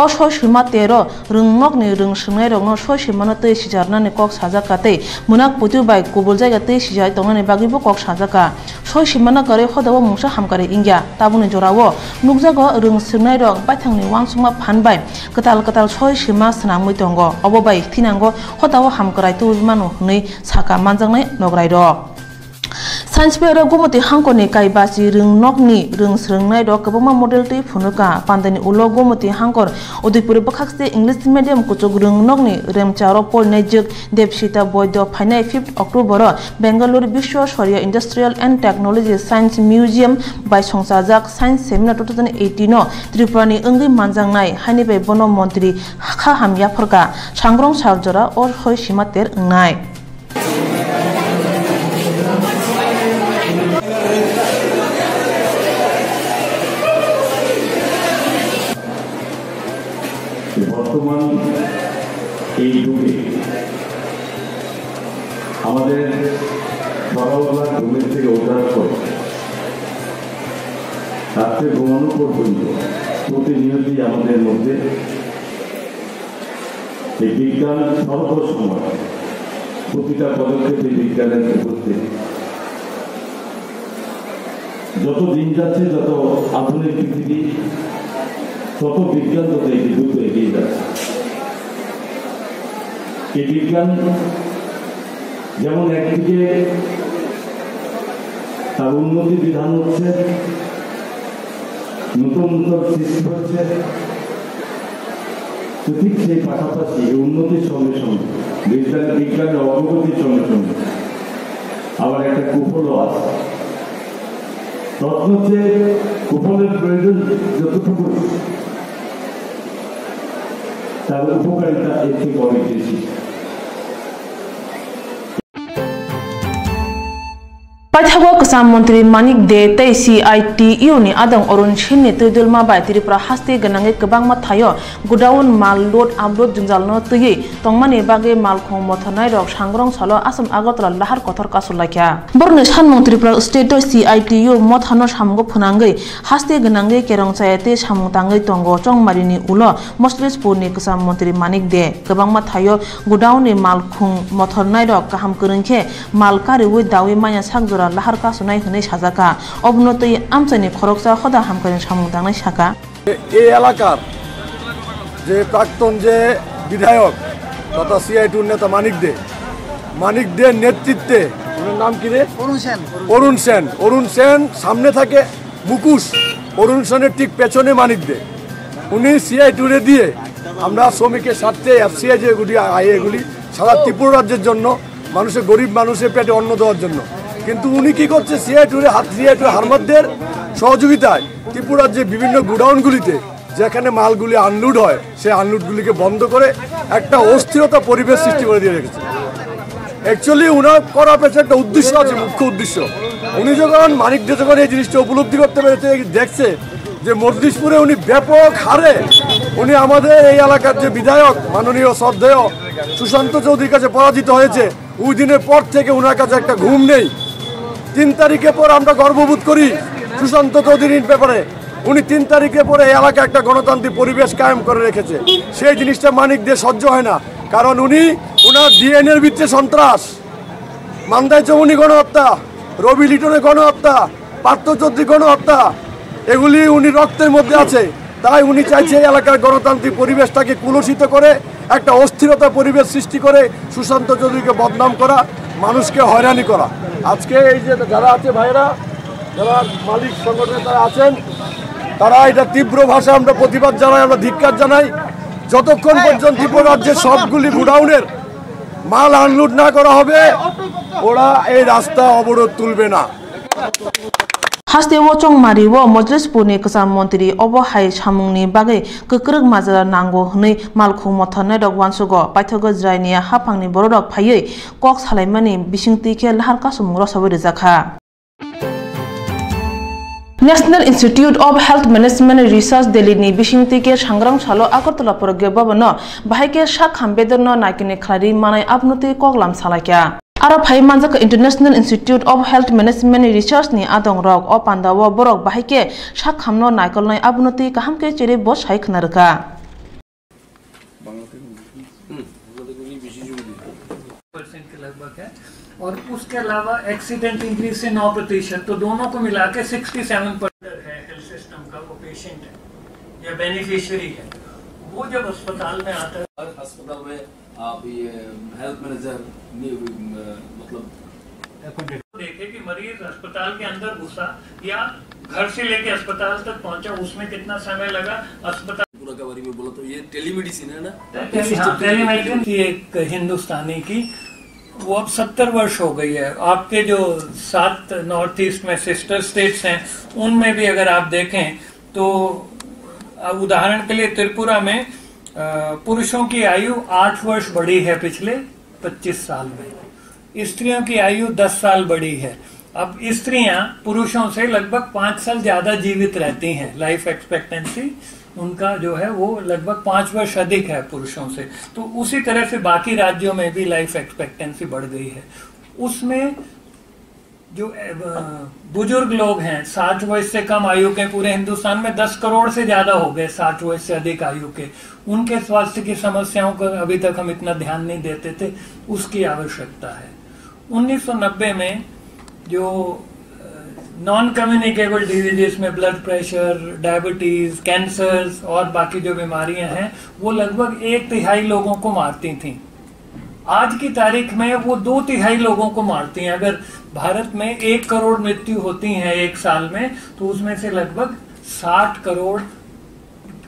Speaker 1: o soi sima 13 rungnok ni rungshngai rokno soi sima no tei sijarna ni kok sajakate munak putu bai kubul jaiga tei sijai tongnani bagibo kok sajaka soi simana kare khodawo mungsa hamkare ingya tabuni jorawo nukjago rungshngai rok baithangni wangsungma phanbai katal soi sima snangmui tongo obobai thinango khodawo hamkarai tu manu hnei saka manjangnai nograi rok Science fair gumoti hangkoni kaibasi rungnokni rungsrengnai rok kabama model tei phunuka pandani ulo gumoti hangkor Udaipur bakhakse English medium kuchuk rungnokni remcharo polnai juk Debshita Boydo phainai 5th October Bangalore Biswa Sharia Industrial and Technology Science Museum by songsajak Science Seminar 2018 no Tripurani enggi manjangnai hanibai bono montri kha hamya phorka sangrong sarjora or hoi simater ngnai
Speaker 17: বর্তমান এই যুগে আমাদের সকালবেলা ঘুমের থেকে ওঠার পর রাত্রে ঘুমানো পর্যন্ত প্রতিনিয়তই আমাদের মধ্যে এই বিজ্ঞান সর্বসময় প্রতিটা পদক্ষেপে বিজ্ঞানের উপস্থিত যত দিন যাচ্ছে যত আধুনিক পৃথিবী তত বিজ্ঞান তত এই দ্রুত এগিয়ে যাচ্ছে। এই বিজ্ঞান যেমন একদিকে তার উন্নতি বিধান হচ্ছে, নতুন নতুন সৃষ্টি হচ্ছে, ঠিক সেই পাশাপাশি উন্নতির সঙ্গে সঙ্গে বিজ্ঞানের অগ্রগতির সঙ্গে সঙ্গে আবার একটা কুফলও আছে। তখন হচ্ছে কুফলের প্রয়োজন যতটুকু, তার উপকারিতা এর থেকে অনেক বেশি।
Speaker 1: पाइथागो कसाम मंत्री मानिक दे तै CITU नि आदं अरुण सिन नि तैदुलमा बाय त्रिपुरा हास्ते गनांगे गोबां माथायो गुडाउन माल लोड आपलोड जुंजालनो तयै तंमानि बागे माल खं मथनाय रक सांग्रं सालो आसाम आगरतला लाहार कथर कासुलाख्या बरनो सान मंत्रिफ्रा स्टेट CITU मथानो सामगो फुनांगै हास्ते गनांगे केरं चायते सामुतांगै तंगो चंगमारिनि उलो मस्लिसपुरनि कसाम मंत्री मानिक दे गोबां माथायो गुडाउन नि माल खं मथनाय रक गाहाम करंखे माल कारिवै दावै माया सागजरा लाहार कासुनाय हनै साजाका अबनतै आमचानि खरकसा खदा हामकरें सामुदांनाय साका
Speaker 12: এই এলাকার যে প্রাক্তন যে বিধায়ক তথা CITU নেতা মানিক দে নেতৃত্বে, ওনার নাম কি রে? অরুণ সেন সামনে থাকে মুকুশ, অরুণ সেনের ঠিক পেছনে মানিক দে। উনি CITU রে দিয়ে আমরা শ্রমিকের স্বার্থে FCI যেগুলি এগুলি সারা ত্রিপুরা রাজ্যের জন্য মানুষের গরিব মানুষের পেটে অন্ন দেওয়ার জন্য, কিন্তু উনি কি করছে CITU হারমাদদের সহযোগিতায় ত্রিপুরার যে বিভিন্ন গোডাউনগুলিতে যেখানে মালগুলি আনলোড হয় সেই আনলোডগুলিকে বন্ধ করে একটা অস্থিরতা পরিবেশ সৃষ্টি করে দিয়ে রেখেছে। অ্যাকচুয়ালি উনার করা পেছনে একটা উদ্দেশ্য আছে, মুখ্য উদ্দেশ্য। উনি যখন মানিক দে যখন এই জিনিসটা উপলব্ধি করতে পেরেছে, দেখছে যে মজলিশপুরে উনি ব্যাপক হারে উনি আমাদের এই এলাকার যে বিধায়ক মাননীয় শ্রদ্ধেয় সুশান্ত চৌধুরীর কাছে পরাজিত হয়েছে, ওই দিনের পর থেকে ওনার কাছে একটা ঘুম নেই। 3 তারিখে পর আমরা গর্ববোধ করি সুশান্ত চৌধুরীর ব্যাপারে। উনি 3 তারিখে পরে এই এলাকায় একটা গণতান্ত্রিক পরিবেশ কায়েম করে রেখেছে। সেই জিনিসটা মানিক দিয়ে সহ্য হয় না, কারণ উনি ওনার DNA-র ভিত্তিতে সন্ত্রাস, মান্দাই চৌমনি গণহত্যা, রবি লিটনের গণহত্যা, পার্থ চৌধুরী গণহত্যা, এগুলি উনি রক্তের মধ্যে আছে। তাই উনি চাইছে এই এলাকার গণতান্ত্রিক পরিবেশটাকে কুলসিত করে একটা অস্থিরতা পরিবেশ সৃষ্টি করে সুশান্ত চৌধুরীকে বদনাম করা, মানুষকে হয়রানি করা। আজকে এই যে যারা আছে ভাইরা, যারা মালিক সংগঠনে তারা আছেন, তারা এটা তীব্র ভাষায় আমরা প্রতিবাদ জানাই, আমরা ধিক্কার জানাই। যতক্ষণ পর্যন্ত ত্রিপুরা রাজ্যের সবগুলি গোডাউনের মাল আনলোড না করা হবে, ওরা এই রাস্তা অবরোধ তুলবে না।
Speaker 1: हास्ते वो चंगमारी वो मजलिसपुरनि कसाम मंत्री अबहाय सामुंगनि बागै गोख्रों माजा नांगौ हनै मालखौ मथनाय रक वानसुगो पाइथागो ज्रायनि हाफांनि बररक फायै कक सालायमानि बिसिंतिखे लाहार कासुमुं रसाबै रोजाखा national institute of health management research Delhi नि बिसिंतिके सांग्रां सालो आगरतला परगे बाबनो बाहायके सा खामबेदरनो नाकिनि खलारि मानाय आपनति कगलाम सालाक्या आरो फाइ मानजाक international institute of health management research नि आदं रक अ पान्दाव बरक बाहायके सा खामनो नायकलनाय आपनति काहामके चेरे बस हाय खनारका
Speaker 10: के लगभग है और उसके अलावा एक्सीडेंट इंजरी से 9%, तो दोनों को मिला के 67% है हेल्थ सिस्टम का वो पेशेंट है या बेनिफिशियरी है। वो जब अस्पताल में आता है,
Speaker 18: अस्पताल में आप ये हेल्थ मैनेजर मतलब
Speaker 10: देखे कि मरीज अस्पताल के अंदर घुसा या घर से लेके अस्पताल तक पहुंचा, उसमें कितना समय लगा। अस्पताल
Speaker 18: पूरा के बारे में बोला तो ये टेलीमेडिसिन है ना,
Speaker 10: टेलीमेडिसिन की एक हिंदुस्तानी की वो अब 70 वर्ष हो गई है। आपके जो 7 नॉर्थ ईस्ट में सिस्टर स्टेट्स हैं, उनमें भी अगर आप देखें तो उदाहरण के लिए त्रिपुरा में पुरुषों की आयु 8 वर्ष बढ़ी है पिछले 25 साल में, स्त्रियों की आयु 10 साल बढ़ी है। अब स्त्रियां पुरुषों से लगभग 5 साल ज्यादा जीवित रहती हैं, लाइफ एक्सपेक्टेंसी उनका जो है वो लगभग 5 वर्ष अधिक है पुरुषों से। तो उसी तरह से बाकी राज्यों में भी लाइफ एक्सपेक्टेंसी बढ़ गई है। उसमें जो बुजुर्ग लोग हैं 60 वर्ष से कम आयु के, पूरे हिंदुस्तान में 10 करोड़ से ज्यादा हो गए 60 वर्ष से अधिक आयु के, उनके स्वास्थ्य की समस्याओं को अभी तक हम इतना ध्यान नहीं देते थे, उसकी आवश्यकता है। 1990 में जो
Speaker 19: नॉन कम्युनिकेबल डिजीजेस में ब्लड प्रेशर, डायबिटीज, कैंसर्स और बाकी जो बीमारियां हैं वो लगभग 1/3 लोगों को मारती थी। आज की तारीख में वो 2/3 लोगों को मारती हैं। अगर भारत में 1 करोड़ मृत्यु होती हैं एक साल में, तो उसमें से लगभग 60 crore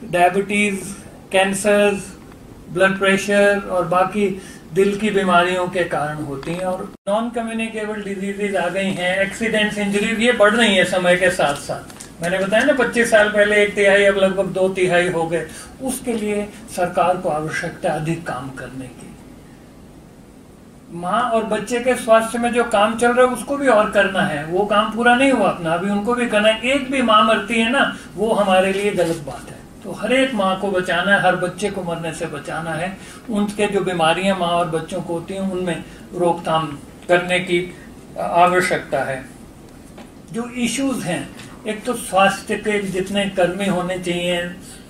Speaker 19: diabetes, cancers, blood pressure और बाकी दिल की बीमारियों के कारण होती हैं। और नॉन कम्युनिकेबल डिजीजेज आ गई हैं, एक्सीडेंट्स, इंजरीज, ये बढ़ रही हैं समय के साथ साथ। मैंने बताया ना 25 साल पहले 1/3, अब लगभग 2/3 हो गए। उसके लिए सरकार को आवश्यकता है अधिक काम करने की। माँ और बच्चे के स्वास्थ्य में जो काम चल रहा है उसको भी और करना है, वो काम पूरा नहीं हुआ अपना, अभी उनको भी करना है। एक भी माँ मरती है ना, वो हमारे लिए गलत बात है। तो हर एक माँ को बचाना है, हर बच्चे को मरने से बचाना है। उनके जो बीमारियां माँ और बच्चों को होती हैं उनमें रोकथाम करने की आवश्यकता है। जो इश्यूज हैं, एक तो स्वास्थ्य के जितने कर्मी होने चाहिए,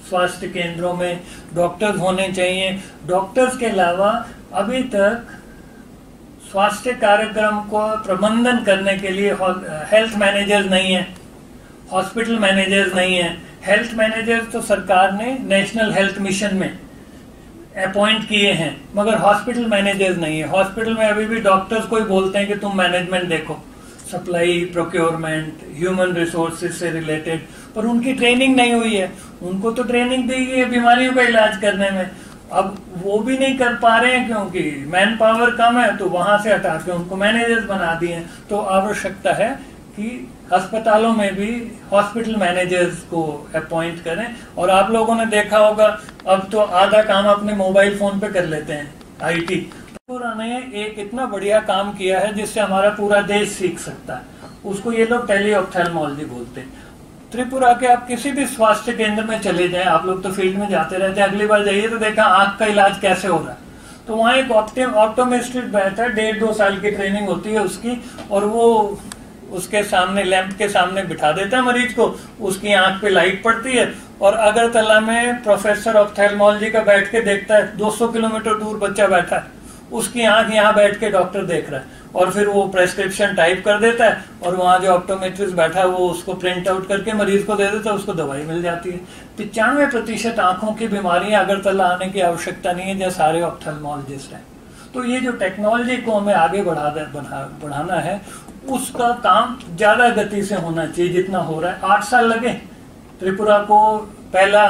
Speaker 19: स्वास्थ्य केंद्रों में डॉक्टर्स होने चाहिए। डॉक्टर्स के अलावा अभी तक स्वास्थ्य कार्यक्रम को प्रबंधन करने के लिए हेल्थ मैनेजर्स नहीं है, हॉस्पिटल मैनेजर्स नहीं है। हेल्थ मैनेजर्स तो सरकार ने नेशनल हेल्थ मिशन में अपॉइंट किए हैं, मगर हॉस्पिटल मैनेजर्स नहीं है। हॉस्पिटल में अभी भी डॉक्टर्स को ही बोलते हैं कि तुम मैनेजमेंट देखो, सप्लाई, प्रोक्योरमेंट, ह्यूमन रिसोर्सेज से रिलेटेड, पर उनकी ट्रेनिंग नहीं हुई है। उनको तो ट्रेनिंग दी गई है बीमारियों का इलाज करने में, अब वो भी नहीं कर पा रहे हैं क्योंकि मैन पावर कम है, तो वहां से हटा के उनको मैनेजर्स बना दिए। तो आवश्यकता है कि अस्पतालों में भी हॉस्पिटल मैनेजर्स को अपॉइंट करें। और आप लोगों ने देखा होगा अब तो आधा काम अपने मोबाइल फोन पे कर लेते हैं, IT। त्रिपुरा ने एक इतना बढ़िया काम किया है जिससे हमारा पूरा देश सीख सकता है, उसको ये लोग टेलीऑप्थेल्मोलॉजी बोलते हैं। त्रिपुरा के आप किसी भी स्वास्थ्य केंद्र में चले जाएं, आप लोग तो फील्ड में जाते रहते हैं, अगली बार जाइए तो देखा आंख का इलाज कैसे हो रहा है। तो वहाँ एक ऑप्टोमेट्रिस्ट बैठा है, 1.5-2 साल की ट्रेनिंग होती है उसकी, और वो उसके सामने लैंप के सामने बिठा देता है मरीज को, उसकी आंख पे लाइट पड़ती है, और अगरतला में प्रोफेसर ऑप्थेल्मोलॉजी का बैठ के देखता है, 200 किलोमीटर दूर बच्चा बैठा है, उसकी आंख यहाँ बैठ के डॉक्टर देख रहा है, और फिर वो प्रेस्क्रिप्शन टाइप कर देता है, और वहाँ जो ऑप्टोमेट्रिस्ट बैठा है वो उसको प्रिंट आउट करके मरीज को दे देता है, उसको दवाई मिल जाती है। 95% आंखों की बीमारियां अगरतला आने की आवश्यकता नहीं है, जहाँ सारे ऑप्थेल्मोलॉजिस्ट हैं। तो ये जो टेक्नोलॉजी को हमें आगे बढ़ाना है, उसका काम ज्यादा गति से होना चाहिए जितना हो रहा है। 8 साल लगे त्रिपुरा को पहला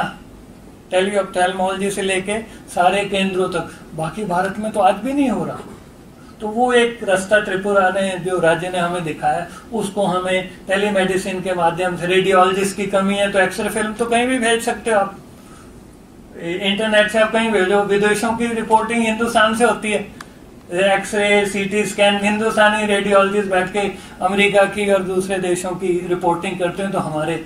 Speaker 19: टेलीऑप्थेल्मोलॉजी से लेके सारे केंद्रों तक, बाकी भारत में तो आज भी नहीं हो रहा। तो वो एक रास्ता त्रिपुरा ने, जो राज्य ने हमें दिखाया, उसको हमें टेलीमेडिसिन के माध्यम से, रेडियोलॉजिस्ट की कमी है तो एक्सरे फिल्म तो कहीं भी भेज सकते हो आप, इंटरनेट से आप कहीं भेजो। विदेशों की रिपोर्टिंग हिंदुस्तान से होती है, एक्सरे, CT स्कैन, हिंदुस्तानी रेडियोलॉजिस्ट बैठ के अमेरिका की और दूसरे देशों की रिपोर्टिंग करते हैं, तो हमारे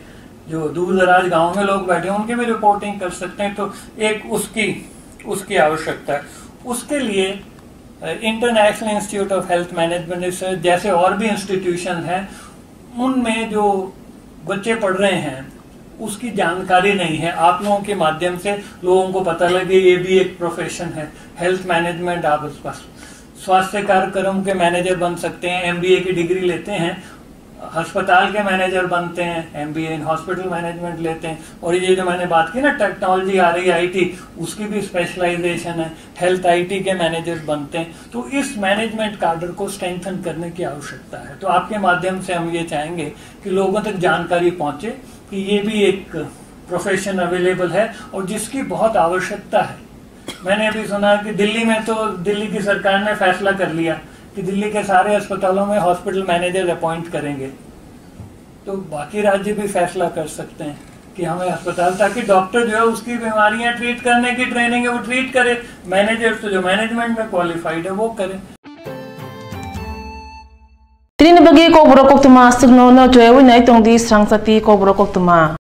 Speaker 19: जो दूर दराज गाँव में लोग बैठे हैं उनकी भी रिपोर्टिंग कर सकते हैं। तो एक उसकी आवश्यकता है। उसके लिए international institute of health management research जैसे और भी इंस्टीट्यूशन हैं, उनमें जो बच्चे पढ़ रहे हैं उसकी जानकारी नहीं है। आप लोगों के माध्यम से लोगों को पता लगे ये भी एक प्रोफेशन है, हेल्थ मैनेजमेंट। आप स्वास्थ्य कार्यक्रम के मैनेजर बन सकते हैं, MBA की डिग्री लेते हैं, अस्पताल के मैनेजर बनते हैं, MBA इन हॉस्पिटल मैनेजमेंट लेते हैं। और ये जो मैंने बात की ना, टेक्नोलॉजी आ रही है, IT, उसकी भी स्पेशलाइजेशन है, हेल्थ IT के मैनेजर बनते हैं। तो इस मैनेजमेंट कार्डर को स्ट्रेंथन करने की आवश्यकता है। तो आपके माध्यम से हम ये चाहेंगे कि लोगों तक जानकारी पहुंचे कि ये भी एक प्रोफेशन अवेलेबल है और जिसकी बहुत आवश्यकता है। मैंने अभी सुना कि दिल्ली में तो दिल्ली की सरकार ने फैसला कर लिया कि दिल्ली के सारे अस्पतालों में हॉस्पिटल मैनेजर अपॉइंट करेंगे। तो बाकी राज्य भी फैसला कर सकते हैं कि हमें अस्पताल, ताकि डॉक्टर जो है उसकी बीमारियां ट्रीट करने की ट्रेनिंग है वो ट्रीट करे, मैनेजर तो जो मैनेजमेंट में क्वालिफाइड है वो करे।
Speaker 1: 3 bagi ko borok tuma signo no joy winai tong di sang sati ko borok tuma